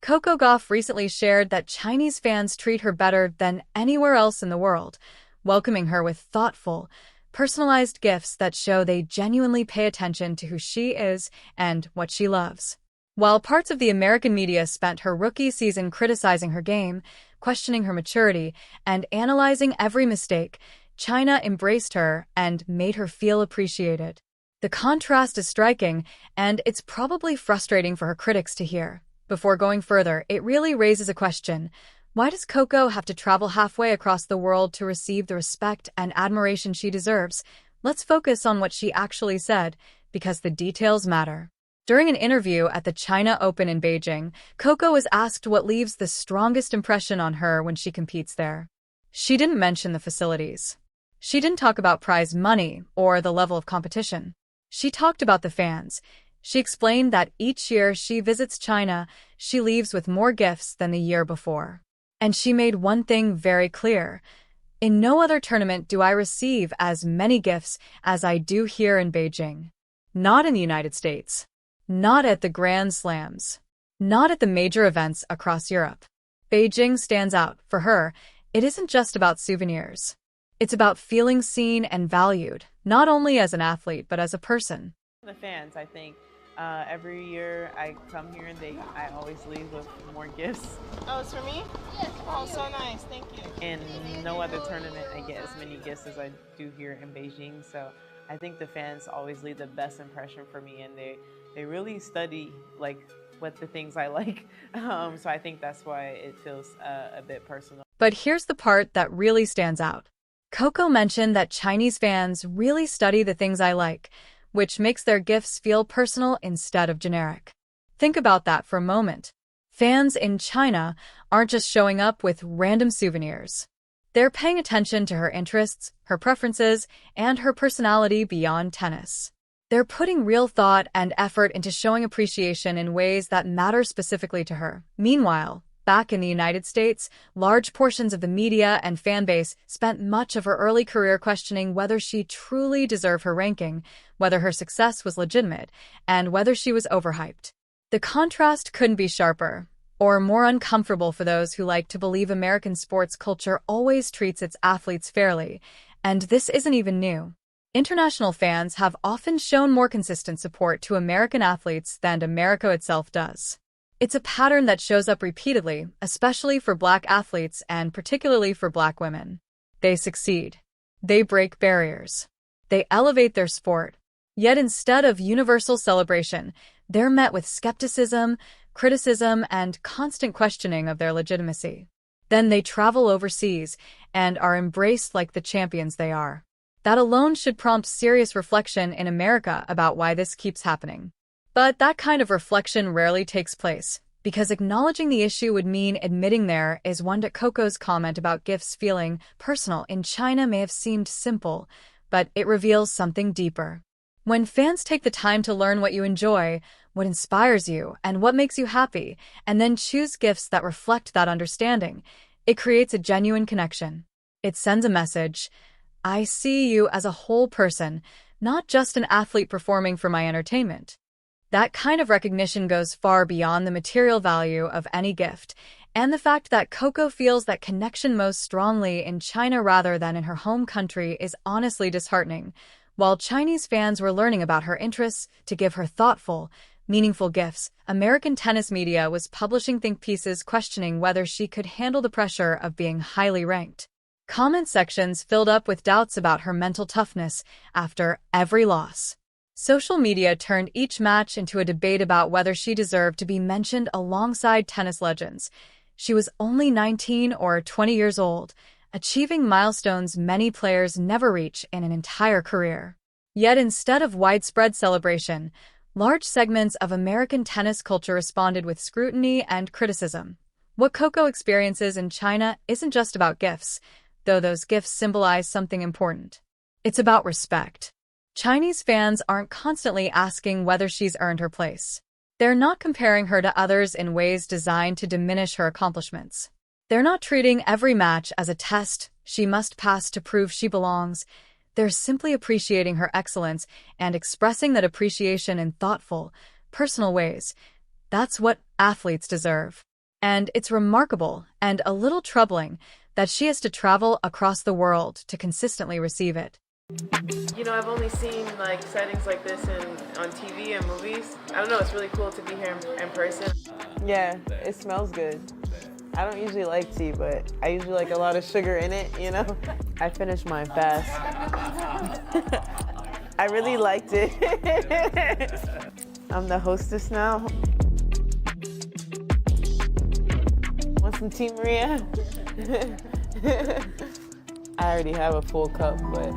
Coco Gauff recently shared that Chinese fans treat her better than anywhere else in the world, welcoming her with thoughtful, personalized gifts that show they genuinely pay attention to who she is and what she loves. While parts of the American media spent her rookie season criticizing her game, questioning her maturity, and analyzing every mistake, China embraced her and made her feel appreciated. The contrast is striking, and it's probably frustrating for her critics to hear. Before going further, it really raises a question. Why does Coco have to travel halfway across the world to receive the respect and admiration she deserves? Let's focus on what she actually said, because the details matter. During an interview at the China Open in Beijing, Coco was asked what leaves the strongest impression on her when she competes there. She didn't mention the facilities. She didn't talk about prize money or the level of competition. She talked about the fans. She explained that each year she visits China, she leaves with more gifts than the year before. And she made one thing very clear. In no other tournament do I receive as many gifts as I do here in Beijing. Not in the United States. Not at the Grand Slams. Not at the major events across Europe. Beijing stands out. For her, it isn't just about souvenirs. It's about feeling seen and valued, not only as an athlete, but as a person. The fans, I think. Every year I come here and I always leave with more gifts. Oh, it's for me? Yes. Oh, so nice. Thank you. In no other tournament I get as many gifts as I do here in Beijing. So I think the fans always leave the best impression for me, and they really study like what the things I like. So I think that's why it feels a bit personal. But here's the part that really stands out. Coco mentioned that Chinese fans really study the things I like, which makes their gifts feel personal instead of generic. Think about that for a moment. Fans in China aren't just showing up with random souvenirs. They're paying attention to her interests, her preferences, and her personality beyond tennis. They're putting real thought and effort into showing appreciation in ways that matter specifically to her. Meanwhile, back in the United States, large portions of the media and fan base spent much of her early career questioning whether she truly deserved her ranking, whether her success was legitimate, and whether she was overhyped. The contrast couldn't be sharper, or more uncomfortable for those who like to believe American sports culture always treats its athletes fairly, and this isn't even new. International fans have often shown more consistent support to American athletes than America itself does. It's a pattern that shows up repeatedly, especially for Black athletes and particularly for Black women. They succeed. They break barriers. They elevate their sport. Yet instead of universal celebration, they're met with skepticism, criticism, and constant questioning of their legitimacy. Then they travel overseas and are embraced like the champions they are. That alone should prompt serious reflection in America about why this keeps happening. But that kind of reflection rarely takes place, because acknowledging the issue would mean admitting there is one. To Coco's comment about gifts feeling personal in China may have seemed simple, but it reveals something deeper. When fans take the time to learn what you enjoy, what inspires you, and what makes you happy, and then choose gifts that reflect that understanding, it creates a genuine connection. It sends a message: I see you as a whole person, not just an athlete performing for my entertainment. That kind of recognition goes far beyond the material value of any gift, and the fact that Coco feels that connection most strongly in China rather than in her home country is honestly disheartening. While Chinese fans were learning about her interests to give her thoughtful, meaningful gifts, American tennis media was publishing think pieces questioning whether she could handle the pressure of being highly ranked. Comment sections filled up with doubts about her mental toughness after every loss. Social media turned each match into a debate about whether she deserved to be mentioned alongside tennis legends. She was only 19 or 20 years old, achieving milestones many players never reach in an entire career. Yet instead of widespread celebration, large segments of American tennis culture responded with scrutiny and criticism. What Coco experiences in China isn't just about gifts, though those gifts symbolize something important. It's about respect. Chinese fans aren't constantly asking whether she's earned her place. They're not comparing her to others in ways designed to diminish her accomplishments. They're not treating every match as a test she must pass to prove she belongs. They're simply appreciating her excellence and expressing that appreciation in thoughtful, personal ways. That's what athletes deserve. And it's remarkable and a little troubling that she has to travel across the world to consistently receive it. I've only seen like sightings like this on TV and movies. I don't know, it's really cool to be here in person. Yeah, it smells good. I don't usually like tea, but I usually like a lot of sugar in it, I finished mine fast. I really liked it. I'm the hostess now. Want some tea, Maria? I already have a full cup, but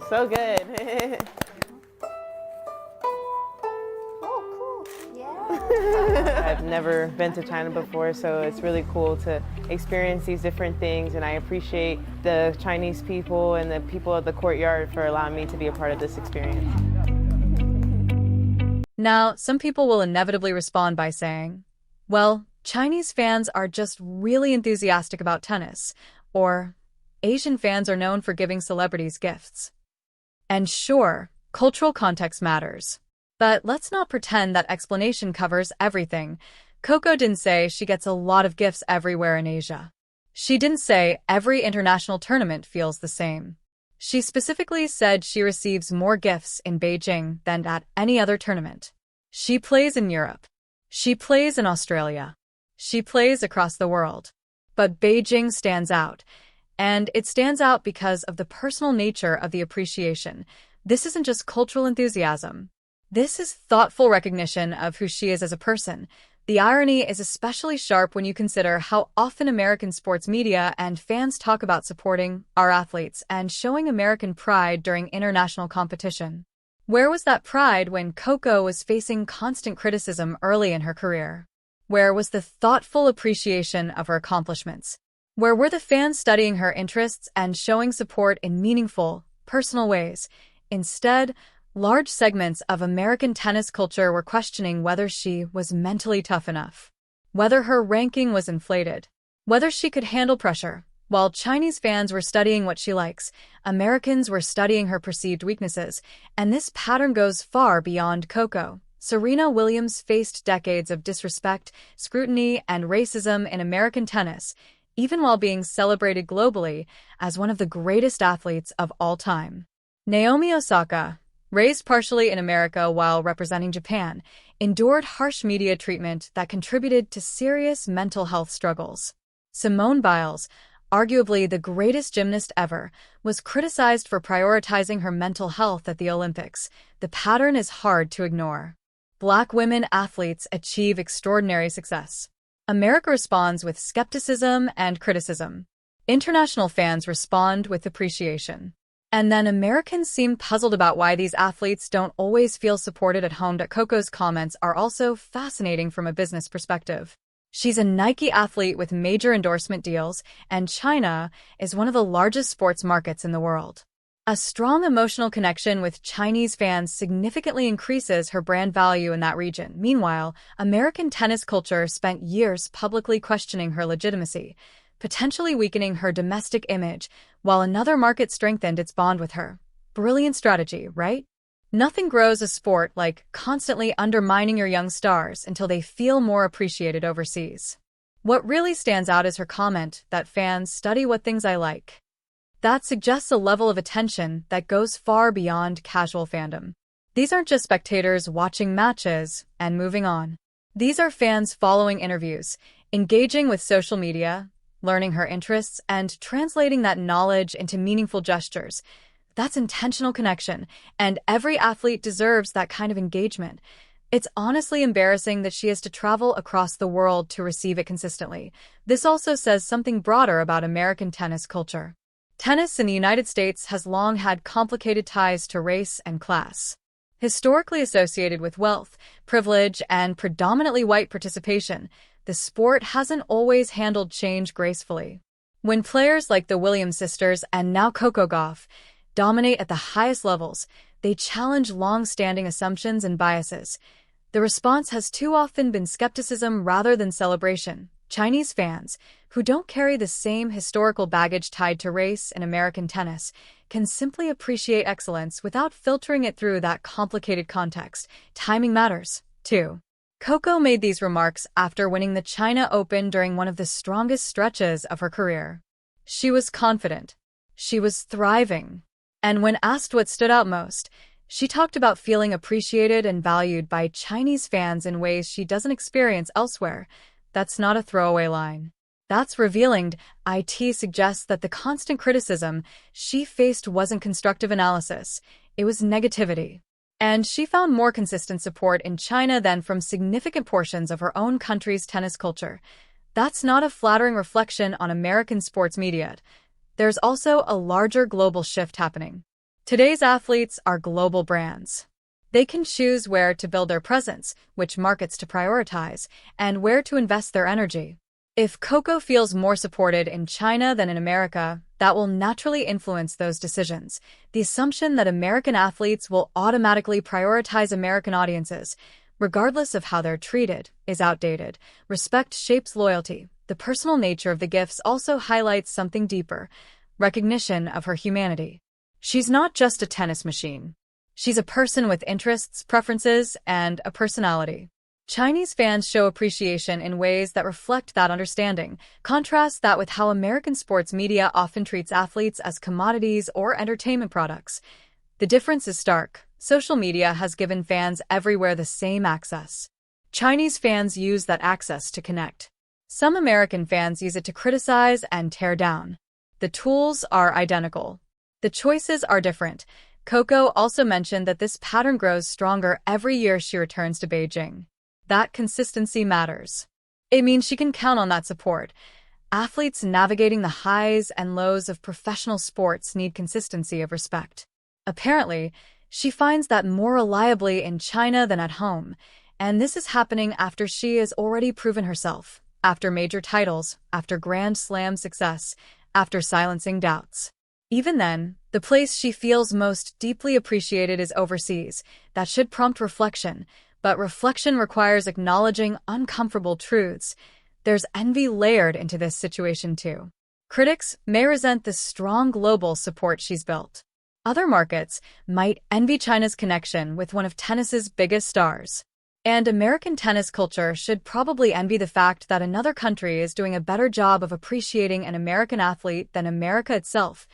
so good. I've never been to China before, so it's really cool to experience these different things, and I appreciate the Chinese people and the people of the courtyard for allowing me to be a part of this experience. Now, some people will inevitably respond by saying, well, Chinese fans are just really enthusiastic about tennis, or Asian fans are known for giving celebrities gifts. And sure, cultural context matters. But let's not pretend that explanation covers everything. Coco didn't say she gets a lot of gifts everywhere in Asia. She didn't say every international tournament feels the same. She specifically said she receives more gifts in Beijing than at any other tournament. She plays in Europe. She plays in Australia. She plays across the world. But Beijing stands out. And it stands out because of the personal nature of the appreciation. This isn't just cultural enthusiasm. This is thoughtful recognition of who she is as a person. The irony is especially sharp when you consider how often American sports media and fans talk about supporting our athletes and showing American pride during international competition. Where was that pride when Coco was facing constant criticism early in her career? Where was the thoughtful appreciation of her accomplishments? Where were the fans studying her interests and showing support in meaningful, personal ways? Instead, large segments of American tennis culture were questioning whether she was mentally tough enough, whether her ranking was inflated, whether she could handle pressure. While Chinese fans were studying what she likes, Americans were studying her perceived weaknesses, and this pattern goes far beyond Coco. Serena Williams faced decades of disrespect, scrutiny, and racism in American tennis, even while being celebrated globally as one of the greatest athletes of all time. Naomi Osaka, raised partially in America while representing Japan, endured harsh media treatment that contributed to serious mental health struggles. Simone Biles, arguably the greatest gymnast ever, was criticized for prioritizing her mental health at the Olympics. The pattern is hard to ignore. Black women athletes achieve extraordinary success. America responds with skepticism and criticism. International fans respond with appreciation. And then Americans seem puzzled about why these athletes don't always feel supported at home. Coco's comments are also fascinating from a business perspective. She's a Nike athlete with major endorsement deals, and China is one of the largest sports markets in the world. A strong emotional connection with Chinese fans significantly increases her brand value in that region. Meanwhile, American tennis culture spent years publicly questioning her legitimacy, potentially weakening her domestic image, while another market strengthened its bond with her. Brilliant strategy, right? Nothing grows a sport like constantly undermining your young stars until they feel more appreciated overseas. What really stands out is her comment that fans study what things I like. That suggests a level of attention that goes far beyond casual fandom. These aren't just spectators watching matches and moving on. These are fans following interviews, engaging with social media, learning her interests, and translating that knowledge into meaningful gestures. That's intentional connection, and every athlete deserves that kind of engagement. It's honestly embarrassing that she has to travel across the world to receive it consistently. This also says something broader about American tennis culture. Tennis in the United States has long had complicated ties to race and class. Historically associated with wealth, privilege, and predominantly white participation, the sport hasn't always handled change gracefully. When players like the Williams sisters and now Coco Gauff dominate at the highest levels, they challenge long-standing assumptions and biases. The response has too often been skepticism rather than celebration. Chinese fans, who don't carry the same historical baggage tied to race in American tennis, can simply appreciate excellence without filtering it through that complicated context. Timing matters. 2. Coco made these remarks after winning the China Open during one of the strongest stretches of her career. She was confident. She was thriving. And when asked what stood out most, she talked about feeling appreciated and valued by Chinese fans in ways she doesn't experience elsewhere. That's not a throwaway line. That's revealing. It suggests that the constant criticism she faced wasn't constructive analysis, it was negativity. And she found more consistent support in China than from significant portions of her own country's tennis culture. That's not a flattering reflection on American sports media. There's also a larger global shift happening. Today's athletes are global brands. They can choose where to build their presence, which markets to prioritize, and where to invest their energy. If Coco feels more supported in China than in America, that will naturally influence those decisions. The assumption that American athletes will automatically prioritize American audiences, regardless of how they're treated, is outdated. Respect shapes loyalty. The personal nature of the gifts also highlights something deeper: recognition of her humanity. She's not just a tennis machine. She's a person with interests, preferences, and a personality. Chinese fans show appreciation in ways that reflect that understanding. Contrast that with how American sports media often treats athletes as commodities or entertainment products. The difference is stark. Social media has given fans everywhere the same access. Chinese fans use that access to connect. Some American fans use it to criticize and tear down. The tools are identical. The choices are different. Coco also mentioned that this pattern grows stronger every year she returns to Beijing. That consistency matters. It means she can count on that support. Athletes navigating the highs and lows of professional sports need consistency of respect. Apparently, she finds that more reliably in China than at home, and this is happening after she has already proven herself, after major titles, after Grand Slam success, after silencing doubts. Even then, the place she feels most deeply appreciated is overseas. That should prompt reflection. But reflection requires acknowledging uncomfortable truths. There's envy layered into this situation too. Critics may resent the strong global support she's built. Other markets might envy China's connection with one of tennis's biggest stars. And American tennis culture should probably envy the fact that another country is doing a better job of appreciating an American athlete than America itself.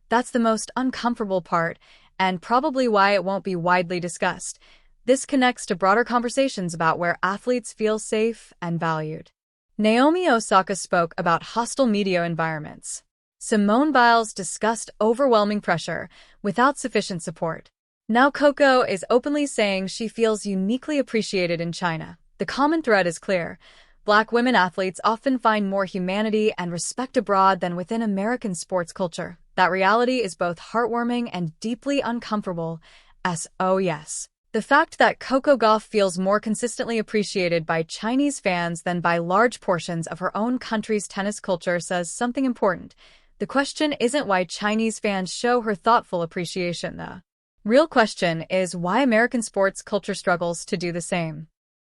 That's the most uncomfortable part, and probably why it won't be widely discussed. This connects to broader conversations about where athletes feel safe and valued. Naomi Osaka spoke about hostile media environments. Simone Biles discussed overwhelming pressure without sufficient support. Now Coco is openly saying she feels uniquely appreciated in China. The common thread is clear. Black women athletes often find more humanity and respect abroad than within American sports culture. That reality is both heartwarming and deeply uncomfortable. Yes. The fact that Coco Gauff feels more consistently appreciated by Chinese fans than by large portions of her own country's tennis culture says something important. The question isn't why Chinese fans show her thoughtful appreciation. The real question is why American sports culture struggles to do the same.